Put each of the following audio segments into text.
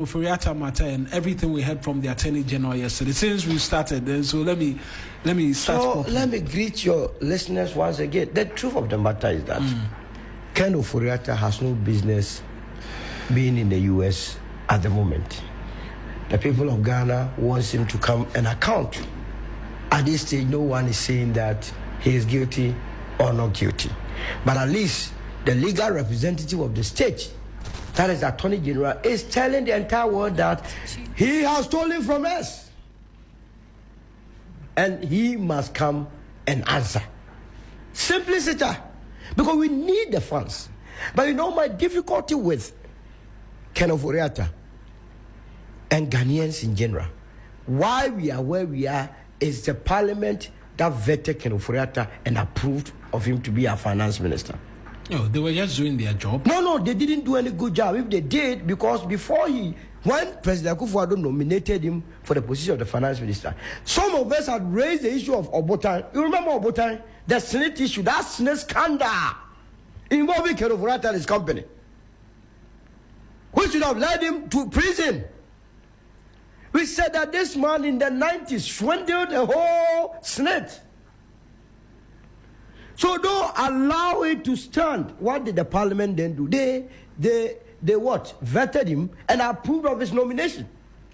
Ofori Atta matter and everything we heard from the Attorney General yesterday, since we started, so let me start. So let me greet your listeners once again. The truth of the matter is that Ken Ofori Atta has no business being in the US at the moment. The people of Ghana wants him to come and account. At this stage, no one is saying that he is guilty or not guilty. But at least the legal representative of the state, that is the Attorney General, is telling the entire world that he has stolen from us. And he must come and answer. Simplicity. Because we need the funds. But you know my difficulty with Ken Ofori Atta and Ghanaians in general, why we are where we are is the parliament that vetted Ken Ofori Atta and approved of him to be our finance minister. No, they were just doing their job. No, they didn't do any good job. If they did, because when President Akufo-Addo nominated him for the position of the finance minister, some of us had raised the issue of Obotan. You remember Obotan? The Senate issue, that Senate scandal involving Ken Ofori Atta and his company, which should have led him to prison. We said that this man in the 90s swindled the whole Senate. So don't allow it to stand. What did the parliament then do? They what? Vetted him and approved of his nomination.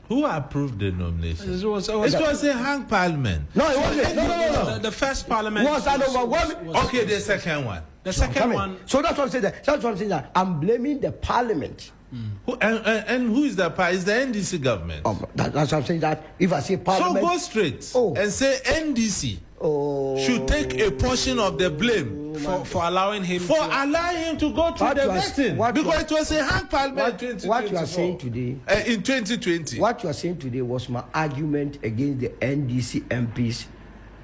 Who approved the nomination? It was a hung parliament. No, it wasn't. No. The first parliament was that overwhelming? Okay, the second one. The second one. So that's what I'm saying. That's what I'm saying. That I'm blaming the parliament. And who is the party? It's the NDC government. That's what I'm saying. That if I say parliament, so go straight and say NDC should take a portion of the blame for allowing him to go through the vetting, because it was a hung parliament. What you are saying today in 2020. What you are saying today was my argument against the NDC MPs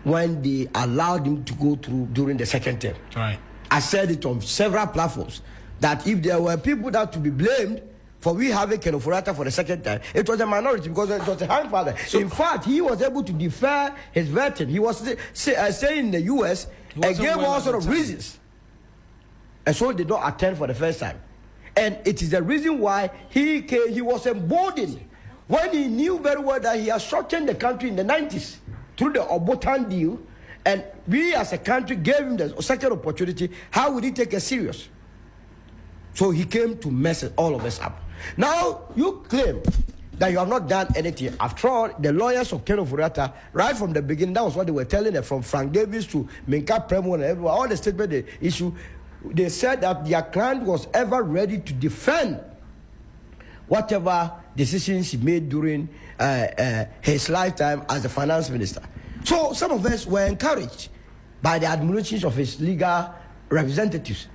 when they allowed him to go through during the second term. Right. I said it on several platforms that if there were people that to be blamed for we having Ken Ofori Atta for the second time, it was a minority because it was a hung father. So, in fact, he was able to defer his vetting. He was staying in the US and gave all sort of reasons. And so they don't attend for the first time. And it is the reason why he was emboldened when he knew very well that he had shortened the country in the 90s through the Obotan deal. And we as a country gave him the second opportunity. How would he take it serious? So he came to mess all of us up. Now, you claim that you have not done anything. After all, the lawyers of Ken Ofori Atta, right from the beginning, that was what they were telling them, from Frank Davis to Minka Premo and everyone, all the statement they issue, they said that their client was ever ready to defend whatever decisions he made during his lifetime as the finance minister. So some of us were encouraged by the admonitions of his legal representatives.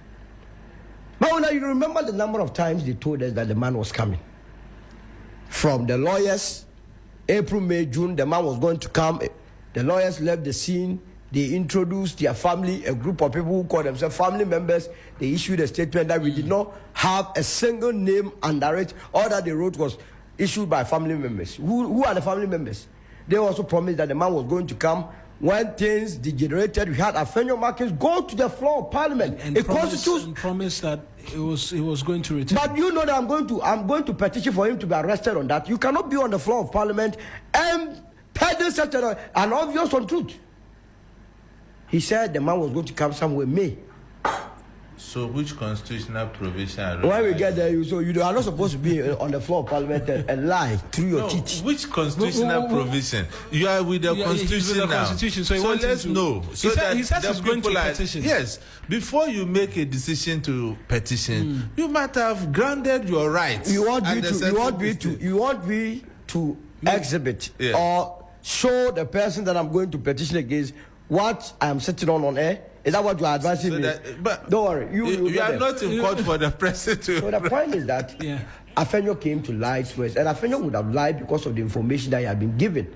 But now you remember the number of times they told us that the man was coming. From the lawyers, April, May, June, the man was going to come. The lawyers left the scene. They introduced their family, a group of people who call themselves family members. They issued a statement that we did not have a single name under it. All that they wrote was issued by family members. Who are the family members? They also promised that the man was going to come. When things degenerated, we had Afenyo Markins go to the floor of parliament. And promised that he was going to return. But you know that I'm going to petition for him to be arrested on that. You cannot be on the floor of parliament and peddle such an obvious untruth. He said the man was going to come somewhere May. So which constitutional provision? When we get there, you are not supposed to be on the floor of parliament and lie through your teeth. Which constitutional provision? You are with the constitution now. So let's know. So he says he's going to petition. Yes. Before you make a decision to petition, you might have granted your rights. You want me to exhibit or show the person that I'm going to petition against what I am sitting on air. Is that what you are advising me? But don't worry. You are not in court for the president. So the point is that Afenyo came to lie to us. And Afenyo would have lied because of the information that he had been given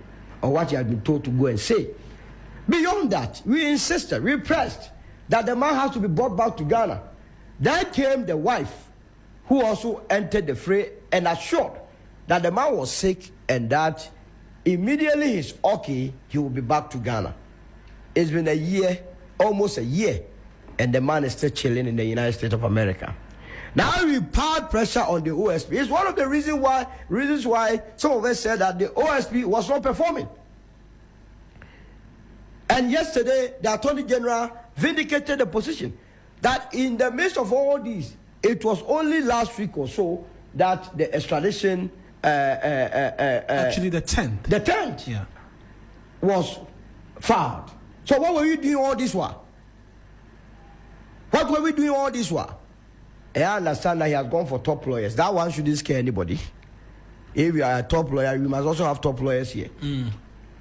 or what he had been told to go and say. Beyond that, we insisted, we pressed that the man has to be brought back to Ghana. Then came the wife, who also entered the fray and assured that the man was sick and that immediately he's okay, he will be back to Ghana. It's been a year, almost a year, and the man is still chilling in the United States of America. Now we piled pressure on the OSP. It's one of the reasons why some of us said that the OSP was not performing. And yesterday, the Attorney General vindicated the position that in the midst of all these, it was only last week or so that the extradition actually the 10th was filed. So what were you doing all this while? What were we doing all this while? I understand that he has gone for top lawyers. That one shouldn't scare anybody. If you are a top lawyer, we must also have top lawyers here.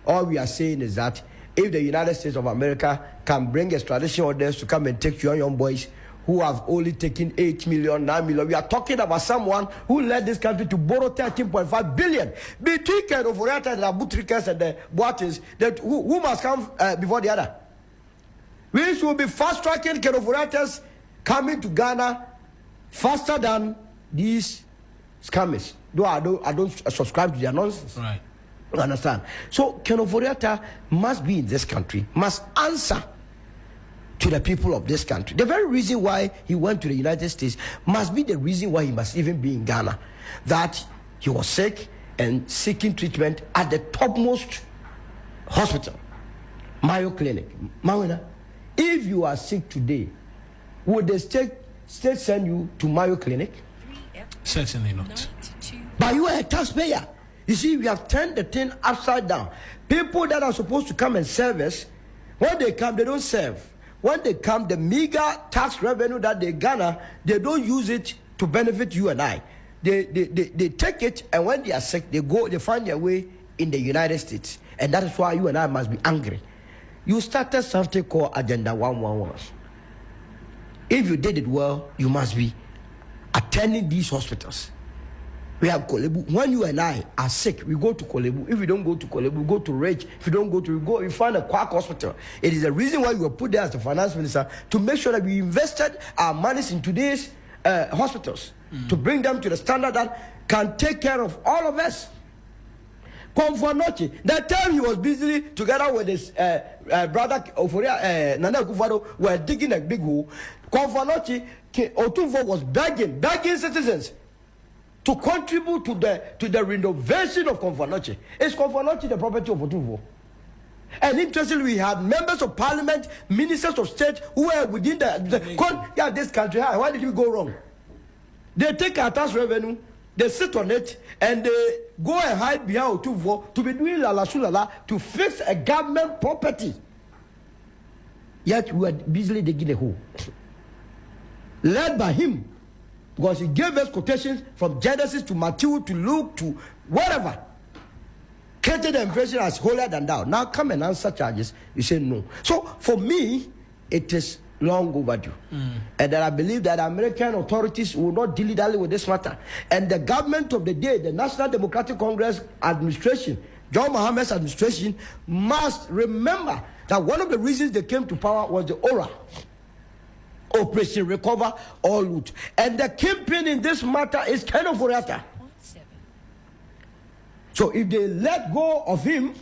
All we are saying is that if the United States of America can bring extradition orders to come and take young boys who have only taken 8 million, 9 million, we are talking about someone who led this country to borrow 13.5 billion. Between Ken Ofori and the Abutrikas and the Boates, who must come before the other? We should be fast-tracking Ken Ofori coming to Ghana faster than these scammers. Though I don't subscribe to their nonsense. Right. You understand? So Ken Ofori must be in this country, must answer to the people of this country. The very reason why he went to the United States must be the reason why he must even be in Ghana. That he was sick and seeking treatment at the topmost hospital, Mayo Clinic. Mawina, if you are sick today, would the state send you to Mayo Clinic? Certainly not. But you are a taxpayer. You see, we have turned the thing upside down. People that are supposed to come and serve us, when they come, they don't serve. When they come, the meager tax revenue that they garner, they don't use it to benefit you and I. They take it, and when they are sick, they find their way in the United States. And that is why you and I must be angry. You started something called Agenda 111. If you did it well, you must be attending these hospitals. We have Kolebu. When you and I are sick, we go to Kolebu. If we don't go to Kolebu, we go to Rage. If you don't go to, we find a quack hospital. It is the reason why we were put there as the finance minister, to make sure that we invested our monies into these hospitals, to bring them to the standard that can take care of all of us. Konfanochi, that time he was busy together with his brother Ofori, Nana Akufo-Addo, were digging a big hole. Konfanochi, Otunfo was begging citizens to contribute to the renovation of Konfanochi. Is Konfanochi the property of Otunfo? And interestingly, we had members of parliament, ministers of state who were within this country. Why did we go wrong? They take our tax revenue, they sit on it, and they go and hide behind Otunfo to be doing la sulala to fix a government property. Yet we are busily digging a hole. Led by him, because he gave us quotations from Genesis to Matthew to Luke to whatever. Created the impression as holier than thou. Now come and answer charges. You say no. So for me, it is long overdue. And that I believe that American authorities will not dilly-dally with this matter. And the government of the day, the National Democratic Congress administration, John Mohammed's administration, must remember that one of the reasons they came to power was the aura. Operation Recover or Loot. And the kingpin in this matter is Ken Ofori. So if they let go of him,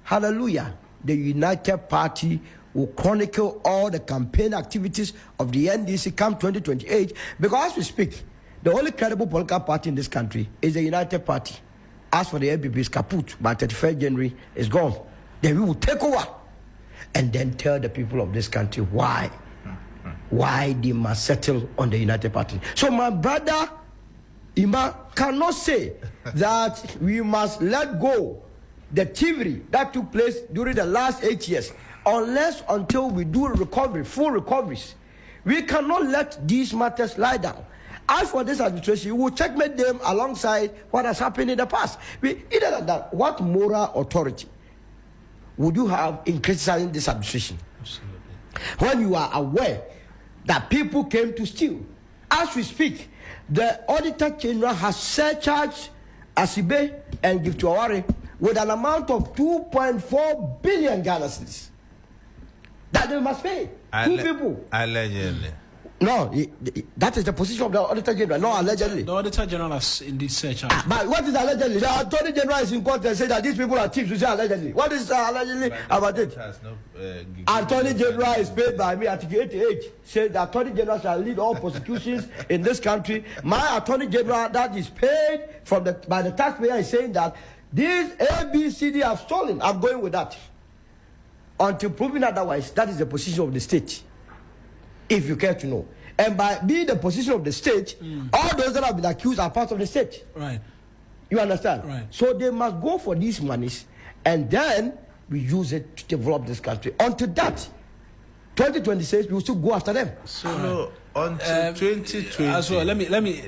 hallelujah, the United Party will chronicle all the campaign activities of the NDC come 2028. Because as we speak, the only credible political party in this country is the United Party. As for the NPP, it's kaput. By 31st January, it's gone. Then we will take over and then tell the people of this country why they must settle on the United Party. So my brother Ima cannot say that we must let go the thievery that took place during the last 8 years until we do recovery, full recoveries. We cannot let these matters lie down. As for this administration, we will checkmate them alongside what has happened in the past. Either than that, what moral authority would you have in criticizing this administration? Absolutely. When you are aware that people came to steal. As we speak, the Auditor General has surcharged Asibe and Giftuawari with an amount of 2.4 billion Ghana cedis that they must pay. Two people. Allegedly. No, that is the position of the Auditor General, no, allegedly. The Auditor General has indeed said. But what is allegedly? The Attorney General is in court and say that these people are thieves. You say allegedly. What is allegedly about it? Attorney General is paid by me. Article 88 says the Attorney General shall lead all prosecutions in this country. My Attorney General that is paid by the taxpayer is saying that these ABCD have stolen. I'm going with that. Until proven otherwise, that is the position of the state. If you care to know. And by being the position of the state, all those that have been accused are part of the state. Right. You understand? Right. So they must go for these monies and then we use it to develop this country. Until that, 2026, we will still go after them. So, until 2020. As well, let me